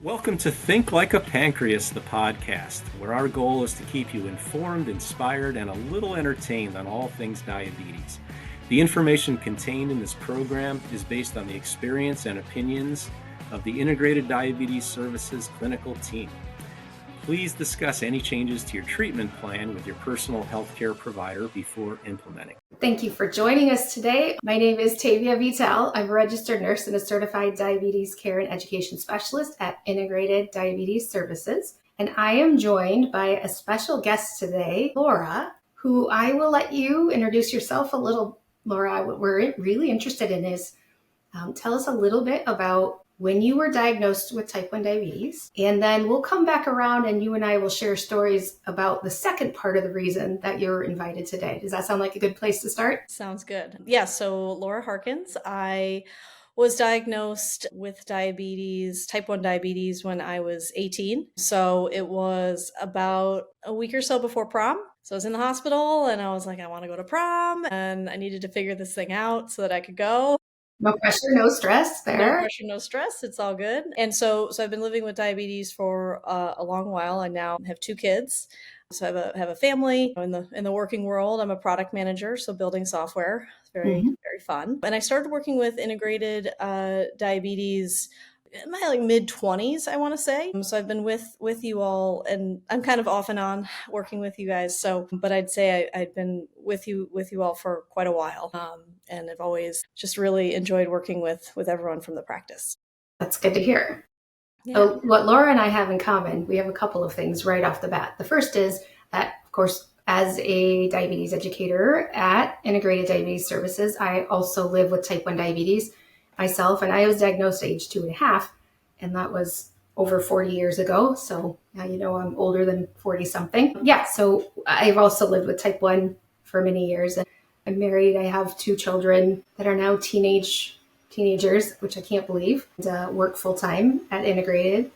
Welcome to Think Like a Pancreas, the podcast, where our goal is to keep you informed, inspired, and a little entertained on all things diabetes. The information contained in this program is based on the experience and opinions of the Integrated Diabetes Services clinical team. Please discuss any changes to your treatment plan with your personal healthcare provider before implementing. Thank you for joining us today. My name is Tavia Vital. I'm a registered nurse and a certified diabetes care and education specialist at Integrated Diabetes Services. And I am joined by a special guest today, Laura, who I will let you introduce yourself a little. Laura, what we're really interested in is tell us a little bit about when you were diagnosed with type 1 diabetes, and then we'll come back around and you and I will share stories about the second part of the reason that you're invited today. Does that sound like a good place to start? Sounds good. Yeah, so Laura Harkins, I was diagnosed with diabetes, type 1 diabetes, when I was 18. So it was about a week or so before prom. So I was in the hospital and I was like, I want to go to prom and I needed to figure this thing out so that I could go. No pressure, no stress there. No pressure, no stress. It's all good. And so I've been living with diabetes for a long while. I now have 2 kids. So I have a family in the working world. I'm a product manager, so building software. It's very fun. And I started working with integrated diabetes in my mid-20s, I want to say. So I've been with you all, and I'm kind of off and on working with you guys. So, but I'd say I'd been with you all for quite a while, and I've always just really enjoyed working with everyone from the practice. That's good to hear. Yeah. So what Laura and I have in common, we have a couple of things right off the bat. The first is that, of course, as a diabetes educator at Integrated Diabetes Services, I also live with type 1 diabetes myself, and I was diagnosed at age 2.5, and that was over 40 years ago. So now you know I'm older than 40 something. Yeah, so I've also lived with type 1 for many years. And I'm married. I have 2 children that are now teenagers, which I can't believe, and work full time at Integrated.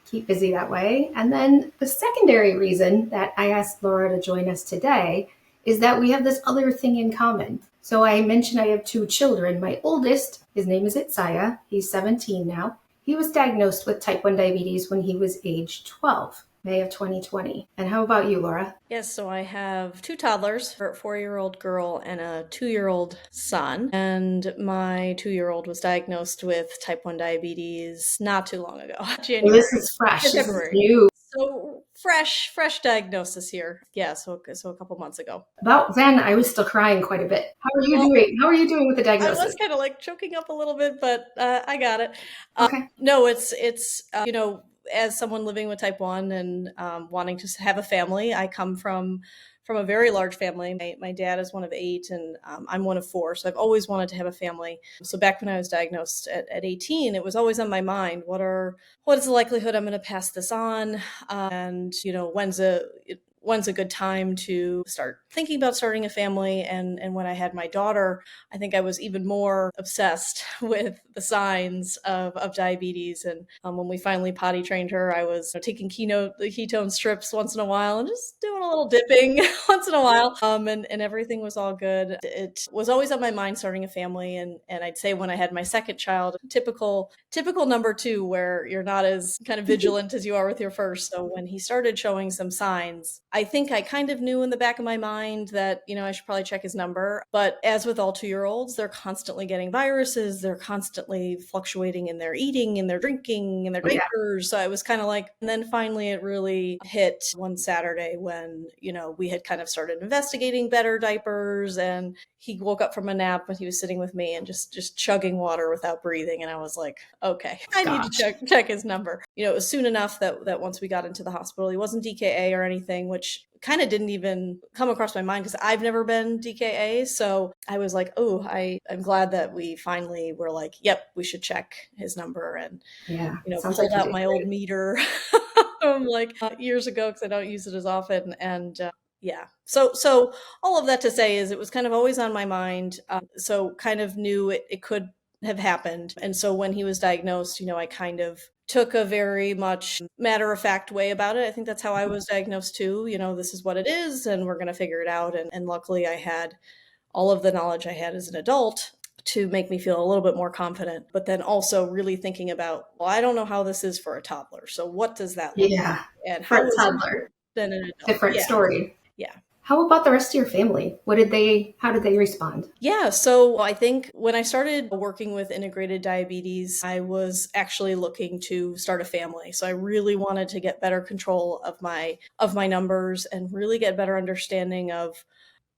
Keep busy that way. And then the secondary reason that I asked Laura to join us today is that we have this other thing in common. So I mentioned I have 2 children. My oldest, his name is Isaiah. He's 17 now. He was diagnosed with type 1 diabetes when he was age 12, May of 2020. And how about you, Laura? Yes, so I have 2 toddlers, a 4-year-old girl and a 2-year-old son. And my 2-year-old was diagnosed with type 1 diabetes not too long ago. January. Well, this is fresh. This is new. So fresh diagnosis here. Yeah, so a couple months ago. About then, I was still crying quite a bit. How are you doing? How are you doing with the diagnosis? I was kind of choking up a little bit, but I got it. Okay. No, it's as someone living with type 1 and wanting to have a family, I come from a very large family. My dad is one of 8 and I'm one of 4. So I've always wanted to have a family. So back when I was diagnosed at 18, it was always on my mind. What is the likelihood I'm going to pass this on? And, when's a good time to start thinking about starting a family? And when I had my daughter, I think I was even more obsessed with the signs of diabetes. And when we finally potty trained her, I was taking ketone strips once in a while and just doing a little dipping once in a while. And everything was all good. It was always on my mind starting a family. And I'd say when I had my second child, typical number 2, where you're not as kind of vigilant as you are with your first. So when he started showing some signs, I think I kind of knew in the back of my mind that, I should probably check his number. But as with all 2-year-olds, they're constantly getting viruses. They're constantly fluctuating in their eating and their drinking and their diapers. So I was kind of and then finally it really hit one Saturday when, we had kind of started investigating better diapers, and he woke up from a nap when he was sitting with me and just chugging water without breathing. And I was like, okay, I need to check his number. It was soon enough that once we got into the hospital, he wasn't DKA or anything, which kind of didn't even come across my mind because I've never been DKA. So I was like, oh, I'm glad that we finally were like, yep, we should check his number. And, pulled out my old meter from years ago because I don't use it as often. And yeah. So all of that to say is it was kind of always on my mind. So kind of knew it could have happened. And so when he was diagnosed, I kind of took a very much matter-of-fact way about it. I think that's how I was diagnosed too. This is what it is, and we're going to figure it out. And luckily I had all of the knowledge I had as an adult to make me feel a little bit more confident, but then also really thinking about, well, I don't know how this is for a toddler. So what does that look like? Yeah. And For how a is it toddler, than an adult? different Yeah. story. Yeah. How about the rest of your family? How did they respond? Yeah, so I think when I started working with integrated diabetes, I was actually looking to start a family. So I really wanted to get better control of my numbers and really get better understanding of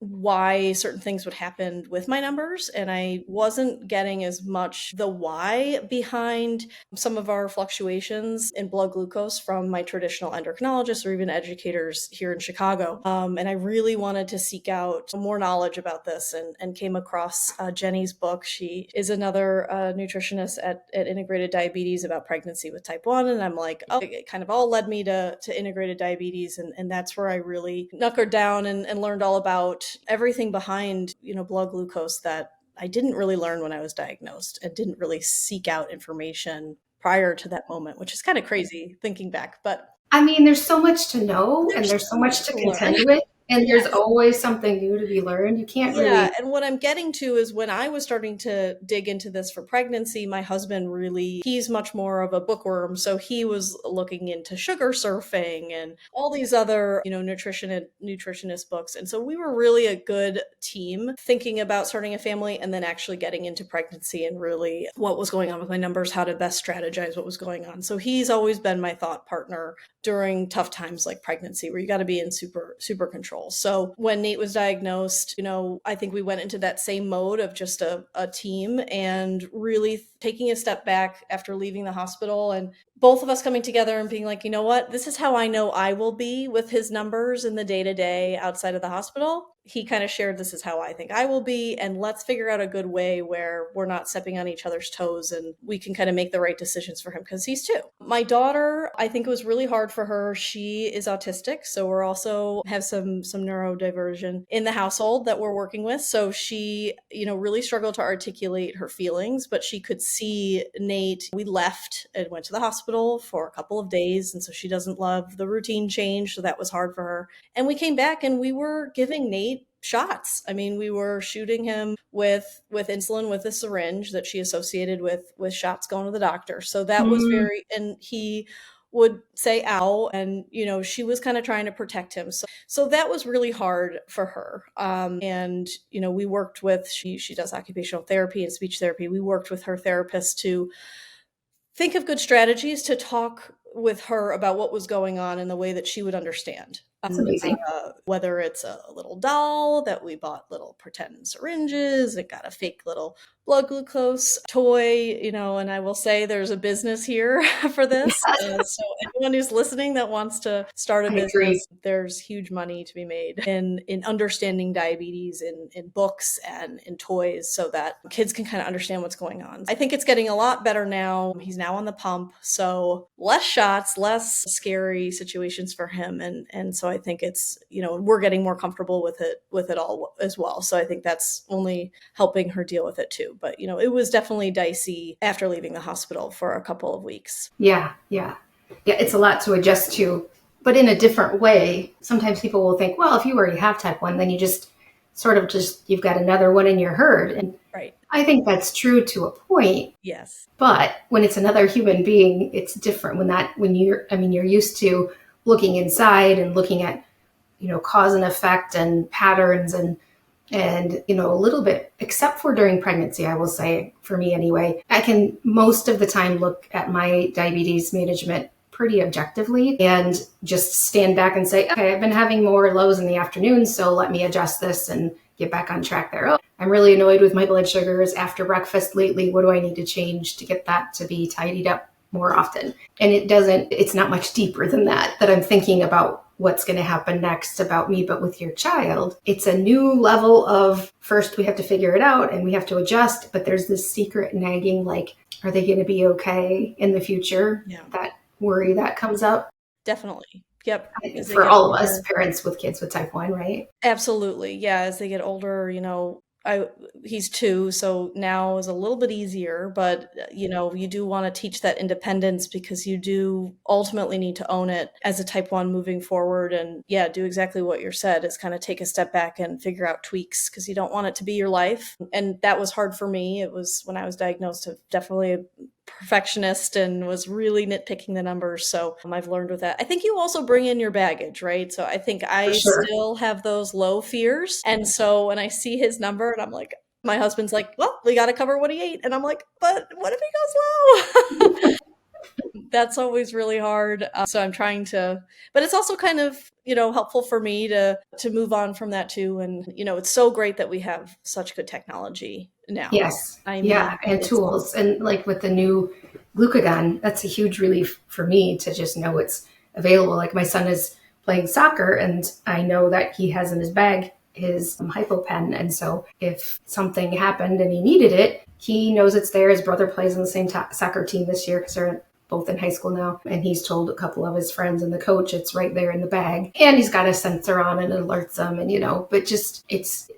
why certain things would happen with my numbers. And I wasn't getting as much the why behind some of our fluctuations in blood glucose from my traditional endocrinologists or even educators here in Chicago. And I really wanted to seek out more knowledge about this and came across Jenny's book. She is another nutritionist at Integrated Diabetes about pregnancy with type 1. And I'm like, oh, it kind of all led me to integrated diabetes. And that's where I really knuckled down and learned all about everything behind, blood glucose that I didn't really learn when I was diagnosed and didn't really seek out information prior to that moment, which is kind of crazy thinking back. But I mean, there's so much to know and there's so much to contend with. And there's always something new to be learned. You can't really. And what I'm getting to is when I was starting to dig into this for pregnancy, my husband he's much more of a bookworm. So he was looking into sugar surfing and all these other, nutritionist books. And so we were really a good team thinking about starting a family and then actually getting into pregnancy and really what was going on with my numbers, how to best strategize what was going on. So he's always been my thought partner during tough times like pregnancy, where you got to be in super, super control. So when Nate was diagnosed, I think we went into that same mode of just a team and really taking a step back after leaving the hospital and both of us coming together and being like, you know what, this is how I know I will be with his numbers in the day-to-day outside of the hospital. He kind of shared, this is how I think I will be. And let's figure out a good way where we're not stepping on each other's toes and we can kind of make the right decisions for him because he's 2. My daughter, I think it was really hard for her. She is autistic. So we're also have some neurodiversion in the household that we're working with. So she, really struggled to articulate her feelings, but she could see Nate. We left and went to the hospital for a couple of days. And so she doesn't love the routine change. So that was hard for her. And we came back and we were giving Nate shots. I mean, we were shooting him with insulin with a syringe that she associated with shots going to the doctor. So that was and he would say ow, and she was kind of trying to protect him. So that was really hard for her. And we worked with she does occupational therapy and speech therapy. We worked with her therapist to think of good strategies to talk with her about what was going on in the way that she would understand. That's amazing. Whether it's a little doll that we bought little pretend syringes, it got a fake little blood glucose toy, and I will say there's a business here for this. So anyone who's listening that wants to start a business, there's huge money to be made in understanding diabetes in books and in toys so that kids can kind of understand what's going on. I think it's getting a lot better now. He's now on the pump, so less shots, less scary situations for him. And so I think it's, we're getting more comfortable with it all as well. So I think that's only helping her deal with it too. But, it was definitely dicey after leaving the hospital for a couple of weeks. Yeah. It's a lot to adjust to, but in a different way. Sometimes people will think, well, if you already have type 1, then you just you've got another one in your herd. And right. I think that's true to a point. Yes. But when it's another human being, it's different when you're used to looking inside and looking at, cause and effect and patterns and a little bit, except for during pregnancy, I will say, for me anyway, I can most of the time look at my diabetes management pretty objectively and just stand back and say, okay, I've been having more lows in the afternoon, so let me adjust this and get back on track there. Oh, I'm really annoyed with my blood sugars after breakfast lately. What do I need to change to get that to be tidied up more often? And it's not much deeper than that I'm thinking about what's going to happen next about me. But with your child, it's a new level of, first we have to figure it out and we have to adjust, but there's this secret nagging, like, are they going to be okay in the future? Yeah. That worry that comes up. Definitely. Yep. For all of us, parents with kids with type 1, right? Absolutely. Yeah. As they get older, he's 2, so now is a little bit easier, but you do want to teach that independence because you do ultimately need to own it as a type 1 moving forward. And yeah, do exactly what you said, is kind of take a step back and figure out tweaks, because you don't want it to be your life. And that was hard for me. It was, when I was diagnosed, definitely a perfectionist and was really nitpicking the numbers. So I've learned with that. I think you also bring in your baggage, right? So I think I still have those low fears. And so when I see his number and I'm like, my husband's like, well, we got to cover what he ate. And I'm like, but what if he goes low? That's always really hard. So I'm trying to, but it's also kind of, helpful for me to move on from that too. And, it's so great that we have such good technology now. Yes. And tools. And like with the new glucagon, that's a huge relief for me to just know it's available. Like my son is playing soccer and I know that he has in his bag his hypopen. And so if something happened and he needed it, he knows it's there. His brother plays on the same soccer team this year because they're both in high school now. And he's told a couple of his friends and the coach, it's right there in the bag. And he's got a sensor on and it alerts them. And, but just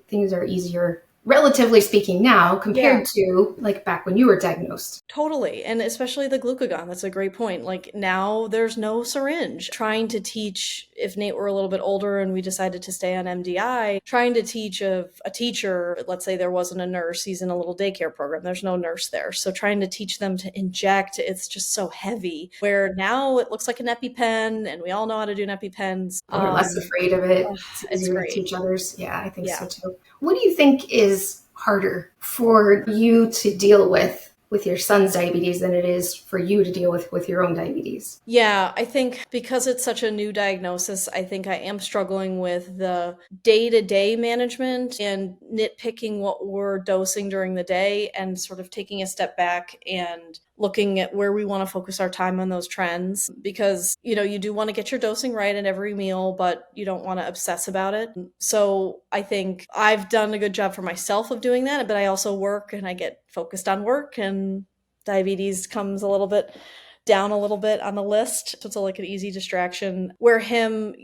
things are easier, relatively speaking, now compared to like back when you were diagnosed. Totally. And especially the glucagon. That's a great point. Like now there's no syringe. Trying to teach, if Nate were a little bit older and we decided to stay on MDI, trying to teach a teacher, let's say there wasn't a nurse, he's in a little daycare program, there's no nurse there. So trying to teach them to inject, it's just so heavy. Where now it looks like an EpiPen and we all know how to do an EpiPens. We're less afraid of it. It's easier to teach others. Yeah, I think so too. What do you think is harder for you to deal with your son's diabetes than it is for you to deal with your own diabetes? Yeah, I think because it's such a new diagnosis, I think I am struggling with the day-to-day management and nitpicking what we're dosing during the day and sort of taking a step back and looking at where we want to focus our time on those trends, because, you do want to get your dosing right at every meal, but you don't want to obsess about it. So I think I've done a good job for myself of doing that, but I also work and I get focused on work and diabetes comes a little bit down a little bit on the list. So it's like an easy distraction where him,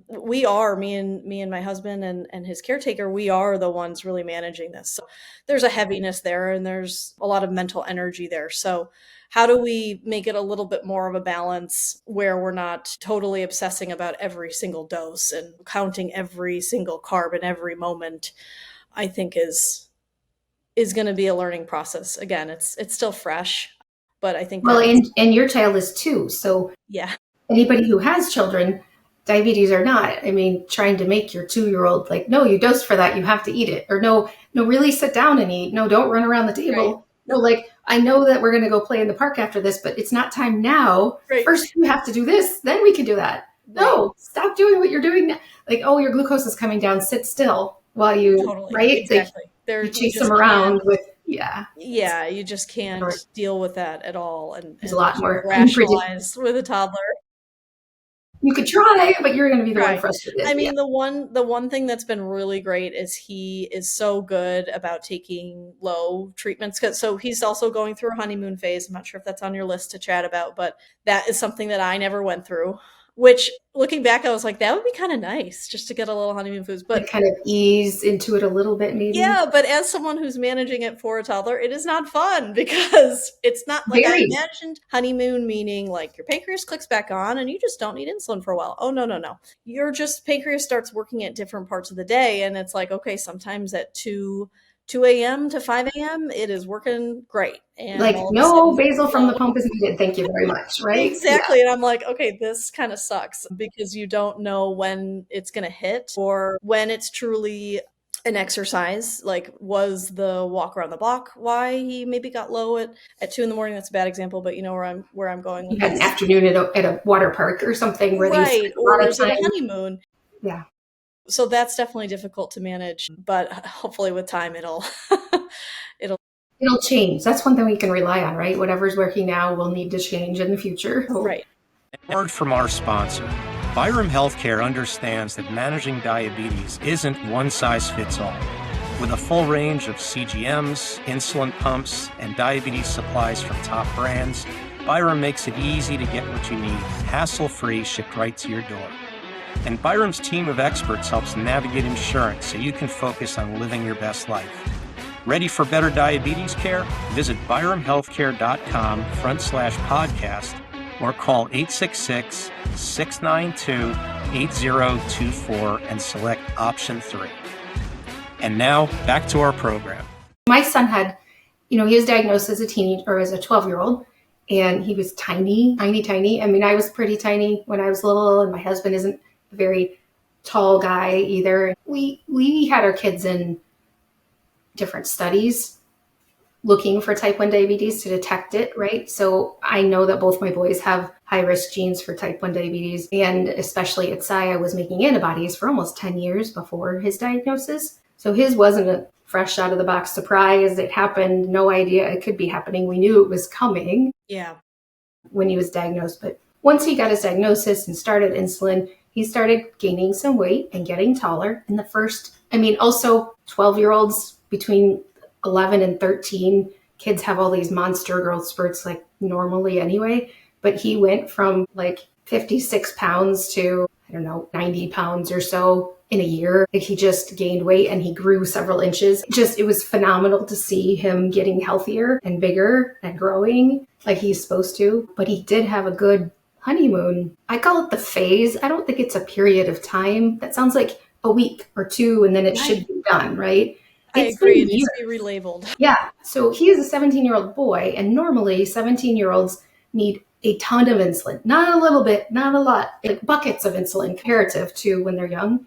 we are, me and my husband and his caretaker, we are the ones really managing this. So there's a heaviness there and there's a lot of mental energy there. So how do we make it a little bit more of a balance where we're not totally obsessing about every single dose and counting every single carb in every moment, I think is going to be a learning process. Again, it's still fresh, but I think and your child is 2. So yeah, anybody who has children, diabetes or not, trying to make your 2-year-old like, no, you dosed for that, you have to eat it. Or no, really sit down and eat. No, don't run around the table. Right. No, like, I know that we're going to go play in the park after this, but it's not time now. Right. First, you have to do this, then we can do that. Right. No, stop doing what you're doing now. Like, oh, your glucose is coming down. Sit still while you, right? Exactly. Like, you chase them around with, you just can't deal with that at all. And there's a lot more rationalize with a toddler. You could try, but you're going to be the one frustrated. The one thing that's been really great is he is so good about taking low treatments. So he's also going through a honeymoon phase. I'm not sure if that's on your list to chat about, but that is something that I never went through. Which, looking back, I was like, that would be kind of nice just to get a little honeymoon foods. But like kind of ease into it a little bit, maybe. Yeah, but as someone who's managing it for a toddler, it is not fun because it's not like I imagined honeymoon meaning like your pancreas clicks back on and you just don't need insulin for a while. Oh, no. Your pancreas starts working at different parts of the day. And it's like, okay, sometimes at 2 a.m. to 5 a.m., it is working great. And like, no basal from the pump is needed. Thank you very much, right? Exactly. Yeah. And I'm like, okay, this kind of sucks because you don't know when it's going to hit or when it's truly an exercise. Like, was the walk around the block why he maybe got low at 2 a.m? That's a bad example, but you know where I'm going. You had an afternoon at a water park or something where right, or there's a honeymoon. Yeah. So that's definitely difficult to manage, but hopefully with time it'll change. That's one thing we can rely on, right? Whatever's working now will need to change in the future. Right. A word from our sponsor. Byram Healthcare understands that managing diabetes isn't one size fits all. With a full range of CGMs, insulin pumps, and diabetes supplies from top brands, Byram makes it easy to get what you need, hassle-free, shipped right to your door. And Byram's team of experts helps navigate insurance so you can focus on living your best life. Ready for better diabetes care? Visit byramhealthcare.com/podcast or call 866-692-8024 and select option 3. And now, back to our program. My son had, he was diagnosed as a teenager or as a 12-year-old, and he was tiny. I mean, I was pretty tiny when I was little, and my husband isn't a very tall guy either. We had our kids in different studies looking for type 1 diabetes to detect it, right? So I know that both my boys have high-risk genes for type 1 diabetes, and especially at Cy, I was making antibodies for almost 10 years before his diagnosis. So his wasn't a fresh out of the box surprise. It happened, no idea it could be happening. We knew it was coming when he was diagnosed. But once he got his diagnosis and started insulin, he started gaining some weight and getting taller. In the first, also 12-year-olds between 11 and 13, kids have all these monster growth spurts like normally anyway. But he went from like 56 pounds to, 90 pounds or so in a year. Like he just gained weight and he grew several inches. It was phenomenal to see him getting healthier and bigger and growing like he's supposed to. But he did have a good honeymoon. I call it the phase. I don't think it's a period of time. That sounds like a week or two and then it should be done, right? I agree. It needs to be relabeled. Yeah. So he is a 17-year-old boy, and normally 17-year-olds need a ton of insulin. Not a little bit, not a lot, like buckets of insulin comparative to when they're young,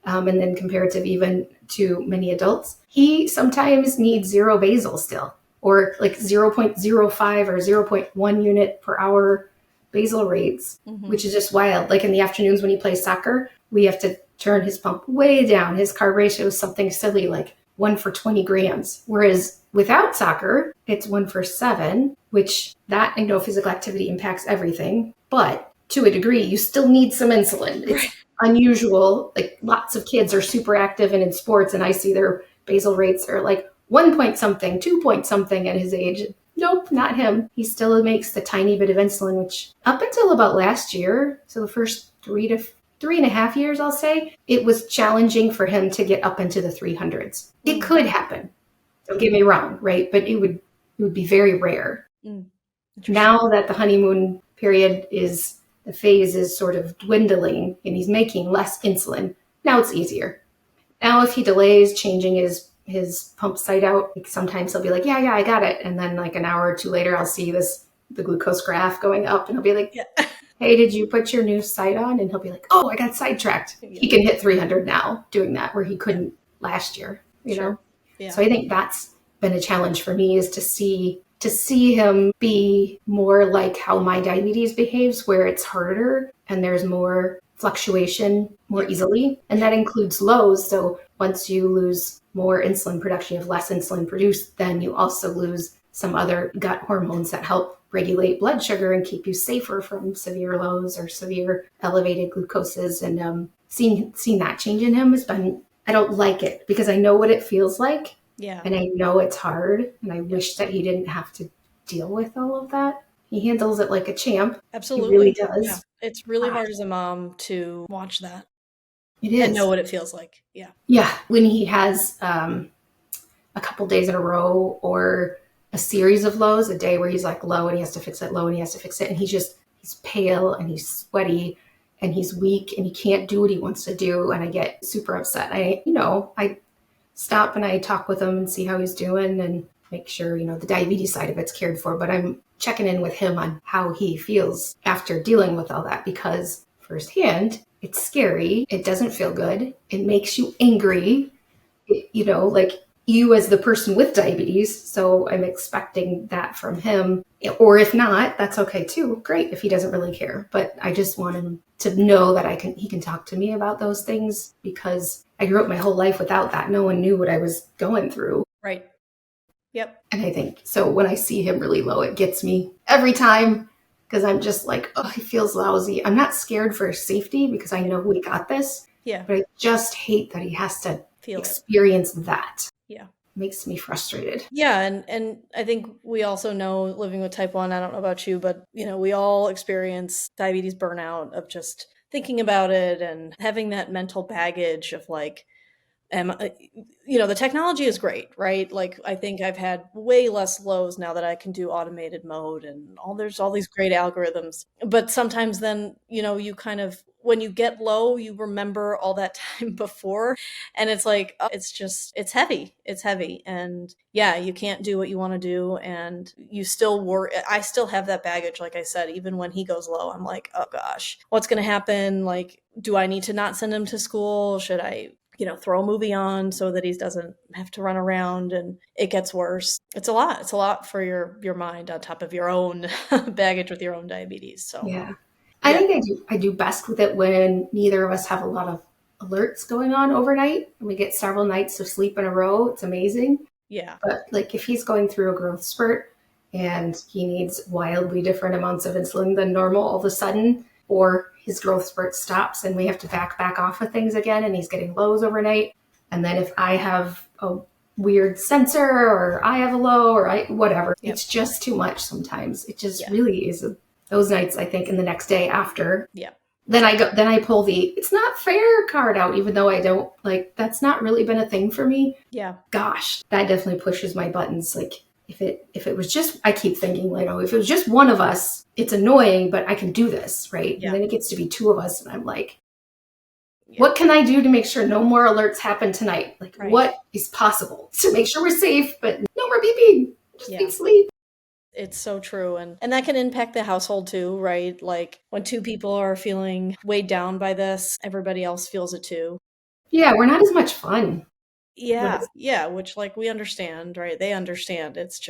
and then comparative even to many adults. He sometimes needs 0 basal still, or like 0.05 or 0.1 unit per hour basal rates, which is just wild. Like in the afternoons when he plays soccer, we have to turn his pump way down. His carb ratio is something silly like 1 for 20 grams. Whereas without soccer, it's 1 for 7, which that, physical activity impacts everything. But to a degree, you still need some insulin. It's unusual. Like lots of kids are super active and in sports, and I see their basal rates are like 1 point something, 2 point something at his age. Nope, not him. He still makes the tiny bit of insulin, which up until about last year, so the first 3.5 years, I'll say, it was challenging for him to get up into the 300s. It could happen. Don't get me wrong, right? But it would be very rare. Now that the honeymoon period the phase is sort of dwindling and he's making less insulin, now it's easier. Now if he delays changing his pump site out, like sometimes he'll be like, yeah, I got it. And then like an hour or two later, I'll see the glucose graph going up and he'll be like, hey, did you put your new site on? And he'll be like, oh, I got sidetracked. He can hit 300 now doing that where he couldn't last year, you know? Yeah. So I think that's been a challenge for me, is to see him be more like how my diabetes behaves, where it's harder and there's more fluctuation more easily. And that includes lows. So once you lose more insulin production, you have less insulin produced, then you also lose some other gut hormones that help regulate blood sugar and keep you safer from severe lows or severe elevated glucoses. And seeing that change in him has been, I don't like it because I know what it feels like. Yeah. And I know it's hard. And I wish that he didn't have to deal with all of that. He handles it like a champ. Absolutely. He really does. Yeah. It's really hard as a mom to watch that. It is. And know what it feels like. Yeah. Yeah. When he has a couple days in a row or a series of lows, a day where he's like low and he has to fix it, low and he has to fix it. And he's pale and he's sweaty and he's weak and he can't do what he wants to do. And I get super upset. I stop and I talk with him and see how he's doing and make sure, the diabetes side of it's cared for. But I'm checking in with him on how he feels after dealing with all that, because firsthand, it's scary. It doesn't feel good. It makes you angry, like you as the person with diabetes. So I'm expecting that from him. Or if not, that's okay too. Great if he doesn't really care. But I just want him to know that he can talk to me about those things, because I grew up my whole life without that. No one knew what I was going through. Right. Yep. And I think, so when I see him really low, it gets me every time, because I'm just like, oh, he feels lousy. I'm not scared for his safety because I know we got this. Yeah. But I just hate that he has to experience that. Yeah. Makes me frustrated. Yeah. And I think we also know, living with type 1, I don't know about you, but we all experience diabetes burnout, of just thinking about it and having that mental baggage of like, the technology is great, right? Like I think I've had way less lows now that I can do automated mode and there's all these great algorithms. But sometimes then, you kind of, when you get low, you remember all that time before. And it's like, it's heavy. It's heavy. And yeah, you can't do what you want to do. And you still worry. I still have that baggage. Like I said, even when he goes low, I'm like, oh gosh, what's going to happen? Like, do I need to not send him to school? Should I throw a movie on so that he doesn't have to run around and it gets worse. It's a lot. It's a lot for your mind on top of your own baggage with your own diabetes. So yeah, I think I do best with it when neither of us have a lot of alerts going on overnight and we get several nights of sleep in a row. It's amazing. Yeah. But like if he's going through a growth spurt and he needs wildly different amounts of insulin than normal all of a sudden, or his growth spurt stops and we have to back off of things again and he's getting lows overnight. And then if I have a weird sensor or I have a low or whatever, it's just too much sometimes. It just really is those nights, I think, and the next day after. Yeah. Then I pull the it's not fair card out, even though I don't that's not really been a thing for me. Yeah. Gosh, that definitely pushes my buttons. Like if it was just, I keep thinking, if it was just one of us, it's annoying, but I can do this, right? Yeah. And then it gets to be two of us, and I'm like, what can I do to make sure no more alerts happen tonight? Like, what is possible to make sure we're safe, but no more beeping, just need sleep. It's so true. And that can impact the household too, right? Like when two people are feeling weighed down by this, everybody else feels it too. Yeah, we're not as much fun. Yeah, which like we understand, right? They understand. It's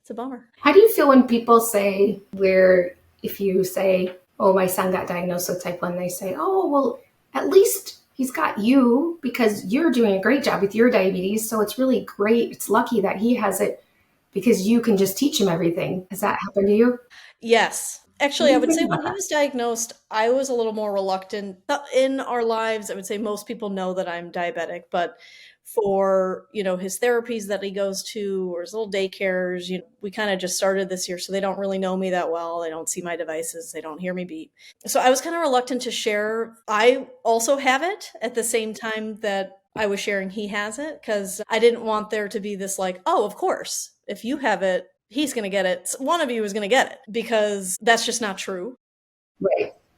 a bummer. How do you feel when people say, if you say, oh, my son got diagnosed with type 1, they say, oh, well, at least he's got you because you're doing a great job with your diabetes. So it's really great. It's lucky that he has it because you can just teach him everything. Has that happened to you? Yes. Actually, I would say when he was diagnosed, I was a little more reluctant. In our lives, I would say most people know that I'm diabetic, but for, his therapies that he goes to or his little daycares, we kind of just started this year, so they don't really know me that well. They don't see my devices. They don't hear me beep. So I was kind of reluctant to share. I also have it at the same time that I was sharing he has it, because I didn't want there to be this like, oh, of course, if you have it, he's going to get it. One of you is going to get it, because that's just not true.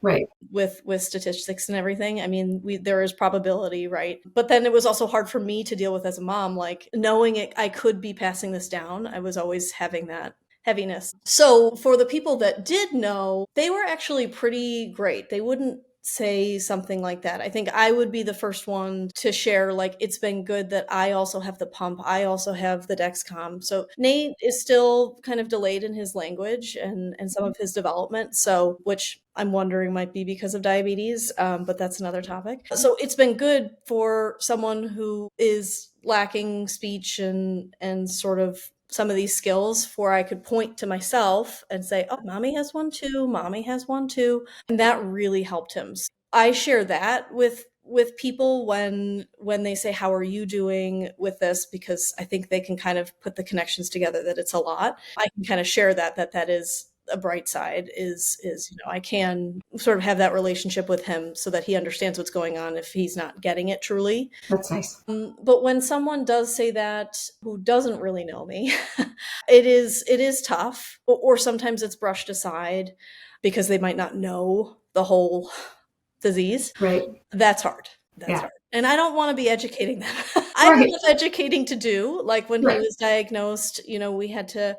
Right. With statistics and everything. I mean, there is probability, right? But then it was also hard for me to deal with as a mom, like knowing I could be passing this down. I was always having that heaviness. So for the people that did know, they were actually pretty great. They wouldn't say something like that. I think I would be the first one to share, like, it's been good that I also have the pump. I also have the Dexcom. So Nate is still kind of delayed in his language and some of his development. So, which I'm wondering might be because of diabetes, but that's another topic. So it's been good for someone who is lacking speech and sort of some of these skills, for I could point to myself and say, oh, mommy has one too, mommy has one too. And that really helped him. So I share that with people when they say, how are you doing with this? Because I think they can kind of put the connections together that it's a lot. I can kind of share that is a bright side is, I can sort of have that relationship with him so that he understands what's going on if he's not getting it truly. That's nice. But when someone does say that who doesn't really know me, it is tough, or sometimes it's brushed aside because they might not know the whole disease. Right. That's hard. That's hard. And I don't want to be educating them. I have enough educating to do. Like when he was diagnosed, we had to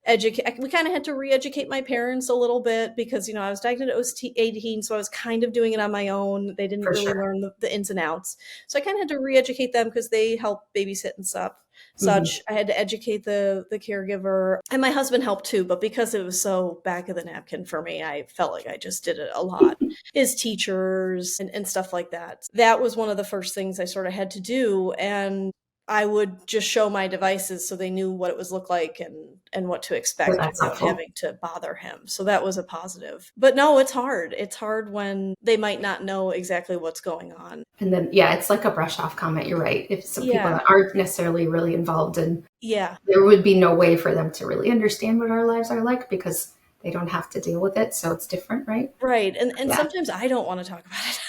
we kind of had to re-educate my parents a little bit because, I was diagnosed at 18, so I was kind of doing it on my own. They didn't really learn the ins and outs. So I kind of had to re-educate them because they help babysit and such. I had to educate the caregiver, and my husband helped too, but because it was so back of the napkin for me, I felt like I just did it a lot. His teachers and stuff like that. That was one of the first things I sort of had to do, and I would just show my devices so they knew what it was look like and what to expect without having to bother him. So that was a positive. But no, it's hard. It's hard when they might not know exactly what's going on. And then, it's like a brush off comment. You're right. If some people that aren't necessarily really involved in, there would be no way for them to really understand what our lives are like because they don't have to deal with it. So it's different, right? Right. And Yeah. sometimes I don't want to talk about it.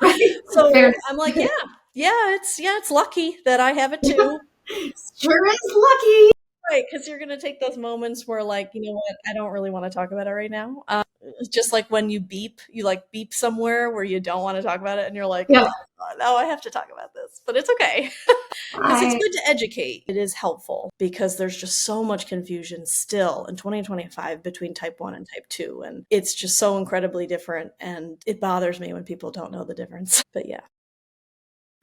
Right. So Fair. I'm like, it's lucky that I have it too. Sure is lucky. Right, because you're gonna take those moments where, like, you know what, I don't really want to talk about it right now. Just like when you beep somewhere where you don't want to talk about it, and you're like, Yeah. oh, no, I have to talk about this, but it's okay because it's good to educate. It is helpful because there's just so much confusion still in 2025 between type 1 and type 2, and it's just so incredibly different, and it bothers me when people don't know the difference. But yeah.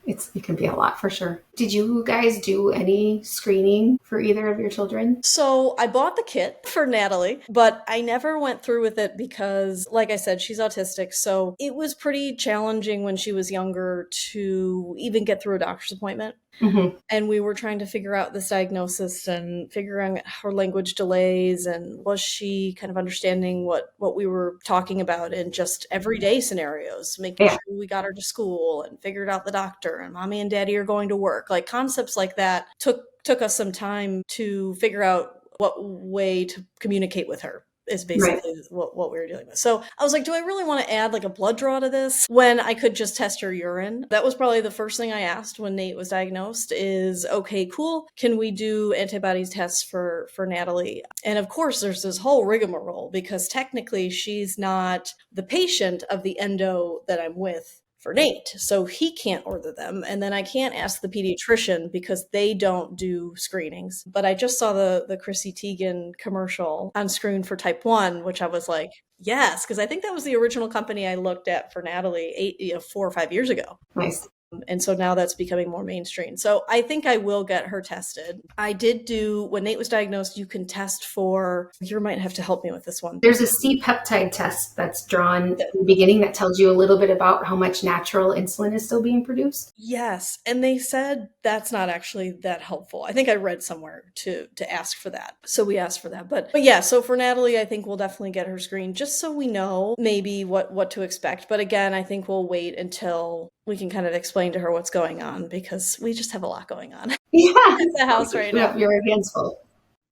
It can be a lot for sure. Did you guys do any screening for either of your children? So I bought the kit for Natalie, but I never went through with it because, like I said, she's autistic. So it was pretty challenging when she was younger to even get through a doctor's appointment. Mm-hmm. And we were trying to figure out this diagnosis and figuring out her language delays, and was she kind of understanding what we were talking about in just everyday scenarios, making sure we got her to school and figured out the doctor and mommy and daddy are going to work. Like concepts like that took us some time to figure out what way to communicate with her is basically what we were dealing with. So I was like, do I really want to add like a blood draw to this when I could just test her urine? That was probably the first thing I asked when Nate was diagnosed is, okay, cool. Can we do antibodies tests for Natalie? And of course, there's this whole rigmarole because technically she's not the patient of the endo that I'm with for Nate. So he can't order them. And then I can't ask the pediatrician because they don't do screenings. But I just saw the Chrissy Teigen commercial on Screen for Type 1, which I was like, yes, because I think that was the original company I looked at for Natalie 4 or 5 years ago. Nice. And so now that's becoming more mainstream. So I think I will get her tested. I did do, when Nate was diagnosed, you can test for, you might have to help me with this one. There's a C-peptide test that's drawn in the beginning that tells you a little bit about how much natural insulin is still being produced. Yes. And they said that's not actually that helpful. I think I read somewhere to ask for that. So we asked for that. But yeah, so for Natalie, I think we'll definitely get her screened just so we know maybe what to expect. But again, I think we'll wait until we can kind of explain to her what's going on because we just have a lot going on. Yeah. At the house right now. Your hands full.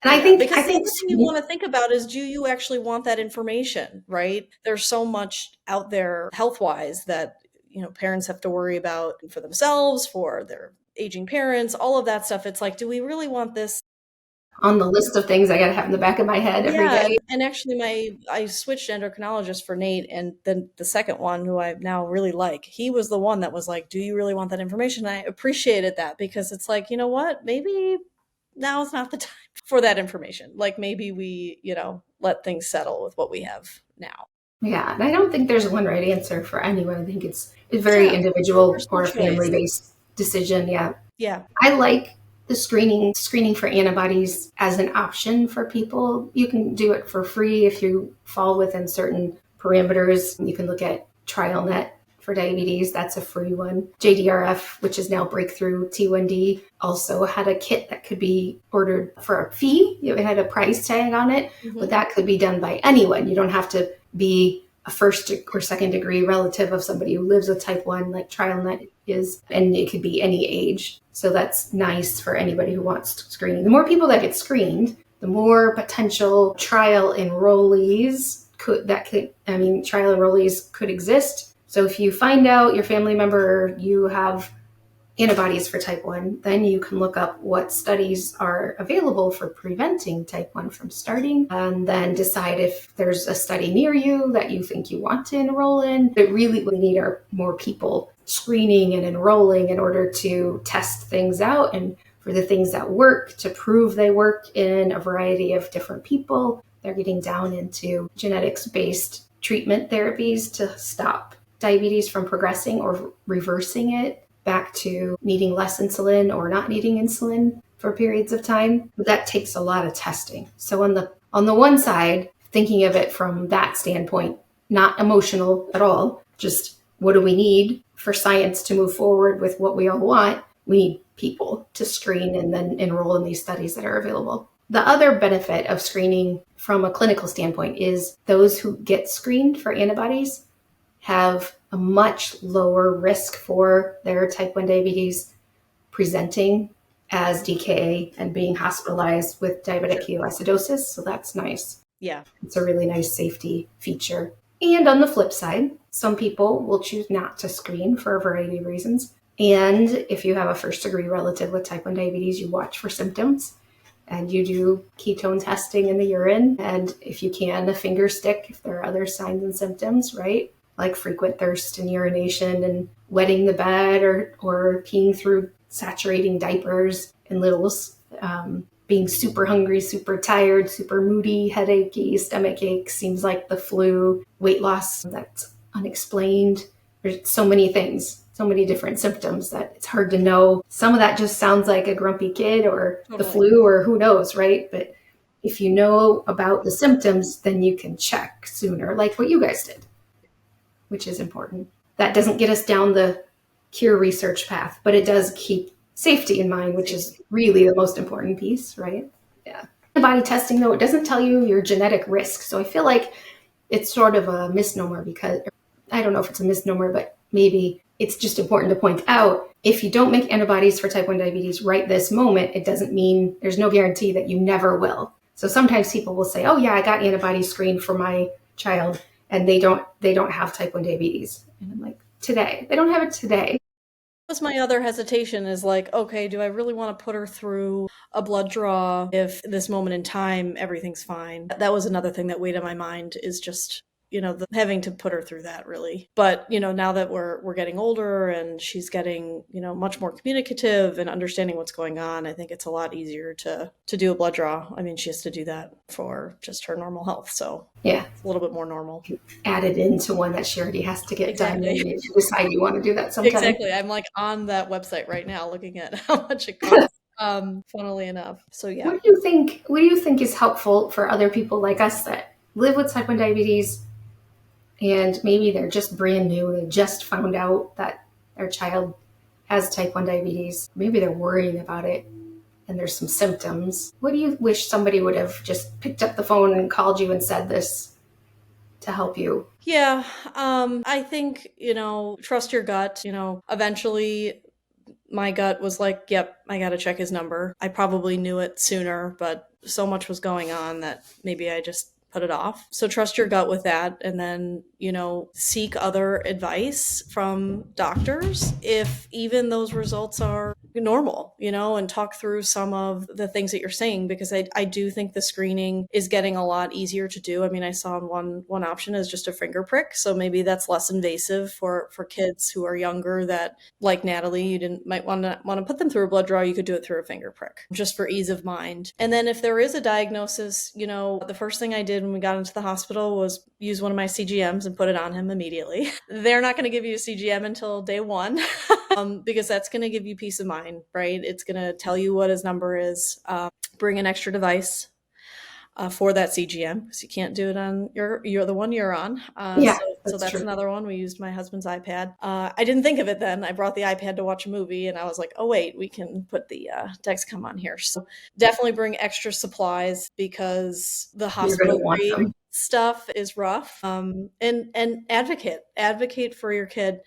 And I think the other thing you want to think about is, do you actually want that information, right? There's so much out there health-wise that, you know, parents have to worry about for themselves, for their aging parents, all of that stuff. It's like, do we really want this on the list of things I got to have in the back of my head every day? And actually I switched endocrinologist for Nate, and then the second one, who I now really like, he was the one that was like, do you really want that information? And I appreciated that because it's like, you know what, maybe now is not the time for that information. Like maybe we, you know, let things settle with what we have now. Yeah, and I don't think there's one right answer for anyone. I think it's a very individual or family-based decision. Yeah. I like the screening for antibodies as an option for people. You can do it for free if you fall within certain parameters. You can look at TrialNet for diabetes. That's a free one. JDRF, which is now Breakthrough T1D, also had a kit that could be ordered for a fee. It had a price tag on it, but that could be done by anyone. You don't have to be a first or second degree relative of somebody who lives with type 1 like TrialNet is, and it could be any age. So that's nice for anybody who wants screening. The more people that get screened, the more potential trial enrollees could exist. So if you find out your family member, you have antibodies for type 1, then you can look up what studies are available for preventing type 1 from starting, and then decide if there's a study near you that you think you want to enroll in. But really what we need are more people screening and enrolling in order to test things out, and for the things that work to prove they work in a variety of different people. They're getting down into genetics-based treatment therapies to stop diabetes from progressing or reversing it back to needing less insulin or not needing insulin for periods of time. But that takes a lot of testing. So on the one side, thinking of it from that standpoint, not emotional at all, just what do we need for science to move forward with what we all want? We need people to screen and then enroll in these studies that are available. The other benefit of screening from a clinical standpoint is those who get screened for antibodies have a much lower risk for their type 1 diabetes presenting as DKA and being hospitalized with diabetic ketoacidosis. So that's nice. Yeah. It's a really nice safety feature. And on the flip side, some people will choose not to screen for a variety of reasons. And if you have a first degree relative with type 1 diabetes, you watch for symptoms and you do ketone testing in the urine. And if you can, a finger stick if there are other signs and symptoms, right? Like frequent thirst and urination and wetting the bed or peeing through saturating diapers and littles, being super hungry, super tired, super moody, headachy, stomach ache, seems like the flu, weight loss that's unexplained. There's so many things, so many different symptoms that it's hard to know. Some of that just sounds like a grumpy kid or the flu or who knows, right? But if you know about the symptoms, then you can check sooner, like what you guys did, which is important. That doesn't get us down the cure research path, but it does keep safety in mind, which is really the most important piece, right? Yeah. Antibody testing, though, it doesn't tell you your genetic risk. So I feel like it's sort of a misnomer because, I don't know if it's a misnomer, but maybe it's just important to point out, if you don't make antibodies for type 1 diabetes right this moment, it doesn't mean there's no guarantee that you never will. So sometimes people will say, oh yeah, I got antibody screened for my child and they don't have type 1 diabetes. And I'm like, today. They don't have it today. That's my other hesitation is like, okay, do I really want to put her through a blood draw if this moment in time everything's fine? That was another thing that weighed on my mind is just, having to put her through that really. But, now that we're getting older and she's getting, much more communicative and understanding what's going on, I think it's a lot easier to do a blood draw. I mean, she has to do that for just her normal health. So yeah, it's a little bit more normal. Add it into one that she already has to get done and you decide you want to do that sometime. Exactly. I'm like on that website right now looking at how much it costs. Funnily enough. So yeah. What do you think is helpful for other people like us that live with type 1 diabetes and maybe they're just brand new, they just found out that their child has type 1 diabetes, maybe they're worrying about it and there's some symptoms. What do you wish somebody would have just picked up the phone and called you and said this to help you? Yeah, I think, trust your gut. Eventually my gut was like, yep, I got to check his number. I probably knew it sooner, but so much was going on that maybe I just put it off. So trust your gut with that. And then, seek other advice from doctors if even those results are normal, and talk through some of the things that you're saying, because I do think the screening is getting a lot easier to do. I mean, I saw one option is just a finger prick. So maybe that's less invasive for kids who are younger that, like Natalie, you might want to put them through a blood draw. You could do it through a finger prick just for ease of mind. And then if there is a diagnosis, the first thing I did when we got into the hospital was use one of my CGMs and put it on him immediately. They're not going to give you a CGM until day one because that's going to give you peace of mind, right? It's going to tell you what his number is. Bring an extra device for that CGM because you can't do it on you're the one you're on. So that's another one. We used my husband's iPad. I didn't think of it then. I brought the iPad to watch a movie and I was like, oh wait, we can put the Dexcom on here. So definitely bring extra supplies because the hospital grade stuff is rough. And advocate for your kid.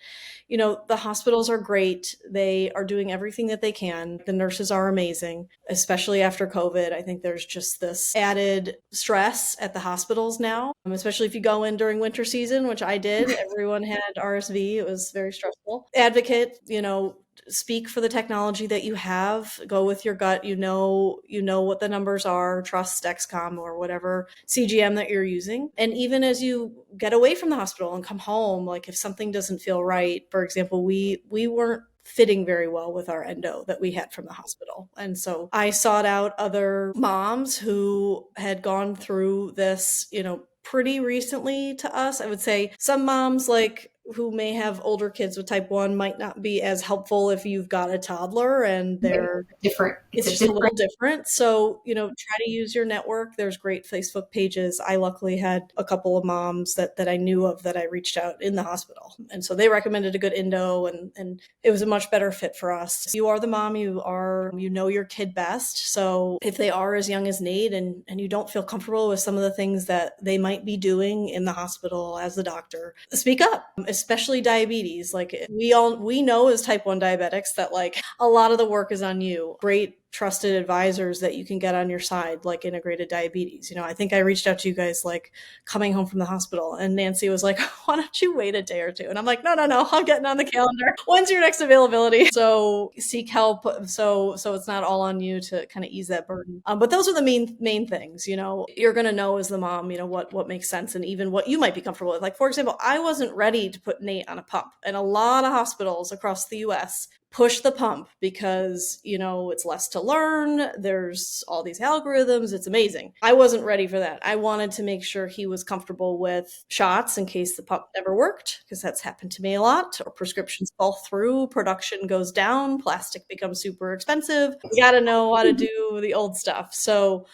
The hospitals are great. They are doing everything that they can. The nurses are amazing, especially after COVID. I think there's just this added stress at the hospitals now, especially if you go in during winter season, which I did. Everyone had RSV. It was very stressful. Advocate, speak for the technology that you have. Go with your gut. You know what the numbers are. Trust Dexcom or whatever CGM that you're using. And even as you get away from the hospital and come home, like if something doesn't feel right, for example, we weren't fitting very well with our endo that we had from the hospital. And so I sought out other moms who had gone through this, pretty recently to us. I would say some moms who may have older kids with type 1 might not be as helpful if you've got a toddler and they're different. It's just a little different. So, try to use your network. There's great Facebook pages. I luckily had a couple of moms that I knew of that I reached out in the hospital. And so they recommended a good endo and it was a much better fit for us. You are the mom, you know your kid best. So if they are as young as Nate and you don't feel comfortable with some of the things that they might be doing in the hospital as the doctor, speak up. Especially diabetes. We know as type 1 diabetics that a lot of the work is on you. Great trusted advisors that you can get on your side, like Integrated Diabetes. I think I reached out to you guys like coming home from the hospital, and Nancy was like, why don't you wait a day or two? And I'm like, no, I'm getting on the calendar. When's your next availability? So seek help. So it's not all on you to kind of ease that burden. But those are the main things. You're going to know as the mom, what makes sense and even what you might be comfortable with. Like, for example, I wasn't ready to put Nate on a pump, and a lot of hospitals across the US push the pump because, it's less to learn. There's all these algorithms. It's amazing. I wasn't ready for that. I wanted to make sure he was comfortable with shots in case the pump never worked, because that's happened to me a lot, or prescriptions fall through, production goes down, plastic becomes super expensive. You got to know how to do the old stuff. So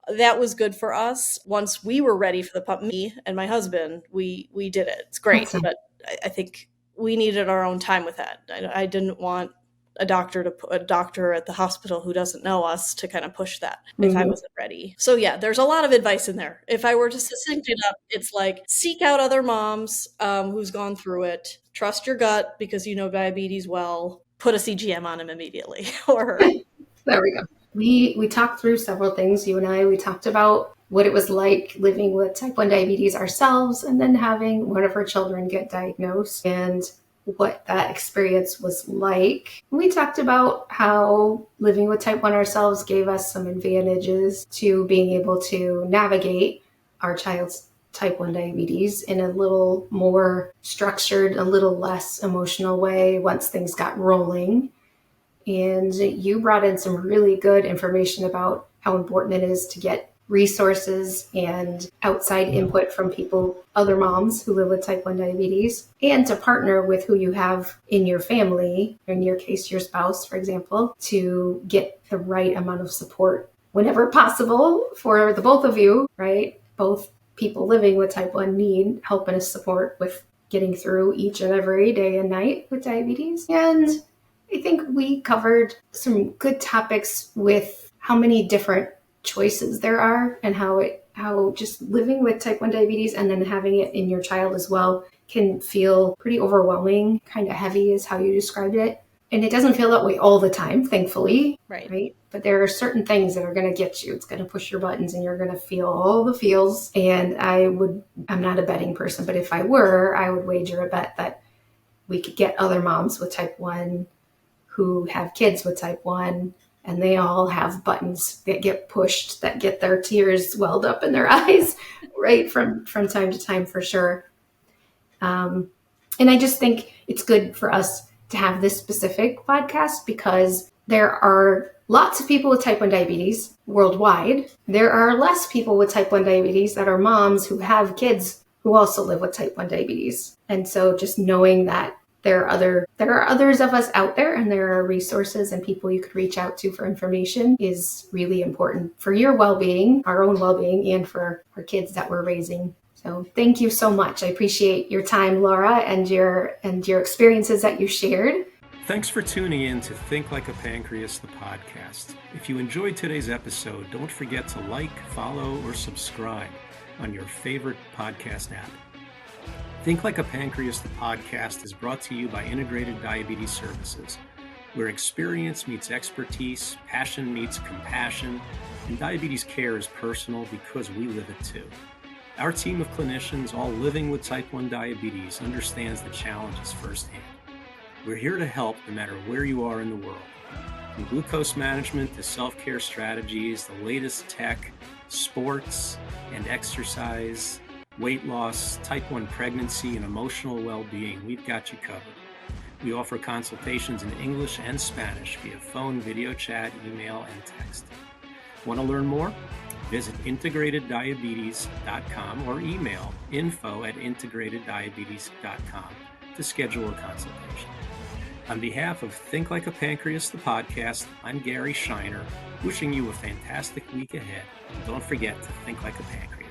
that was good for us. Once we were ready for the pump, me and my husband, we did it. It's great. Awesome. But I think we needed our own time with that. I didn't want a doctor at the hospital who doesn't know us to kind of push that if I wasn't ready. So yeah, there's a lot of advice in there. If I were to succinct it up, it's like seek out other moms who's gone through it. Trust your gut because you know diabetes well. Put a CGM on him immediately or her. There we go. We talked through several things, you and I. We talked about what it was like living with type 1 diabetes ourselves and then having one of our children get diagnosed and what that experience was like. We talked about how living with type 1 ourselves gave us some advantages to being able to navigate our child's type 1 diabetes in a little more structured, a little less emotional way once things got rolling. And you brought in some really good information about how important it is to get resources and outside input from people, other moms who live with type 1 diabetes, and to partner with who you have in your family, in your case, your spouse, for example, to get the right amount of support whenever possible for the both of you, right? Both people living with type 1 need help and support with getting through each and every day and night with diabetes. And I think we covered some good topics with how many different choices there are and how just living with type 1 diabetes and then having it in your child as well can feel pretty overwhelming, kind of heavy is how you described it. And it doesn't feel that way all the time, thankfully. Right? But there are certain things that are going to get you. It's going to push your buttons and you're going to feel all the feels. And I'm not a betting person, but if I were, I would wager a bet that we could get other moms with type 1 who have kids with type 1, and they all have buttons that get pushed, that get their tears welled up in their eyes, right, from time to time, for sure. And I just think it's good for us to have this specific podcast because there are lots of people with type 1 diabetes worldwide. There are less people with type 1 diabetes that are moms who have kids who also live with type 1 diabetes. And so just knowing that there are others of us out there and there are resources and people you could reach out to for information is really important for your well-being, our own well-being, and for our kids that we're raising. So thank you so much. I appreciate your time, Laura, and your experiences that you shared. Thanks for tuning in to Think Like a Pancreas, the podcast. If you enjoyed today's episode, don't forget to like, follow, or subscribe on your favorite podcast app. Think Like a Pancreas, the podcast is brought to you by Integrated Diabetes Services, where experience meets expertise, passion meets compassion, and diabetes care is personal because we live it too. Our team of clinicians, all living with type 1 diabetes, understands the challenges firsthand. We're here to help no matter where you are in the world. From glucose management to self-care strategies, the latest tech, sports and exercise, weight loss, type 1 pregnancy, and emotional well-being, we've got you covered. We offer consultations in English and Spanish via phone, video chat, email, and text. Want to learn more? Visit integrateddiabetes.com or email info@integrateddiabetes.com to schedule a consultation. On behalf of Think Like a Pancreas, the podcast, I'm Gary Shiner, wishing you a fantastic week ahead. And don't forget to think like a pancreas.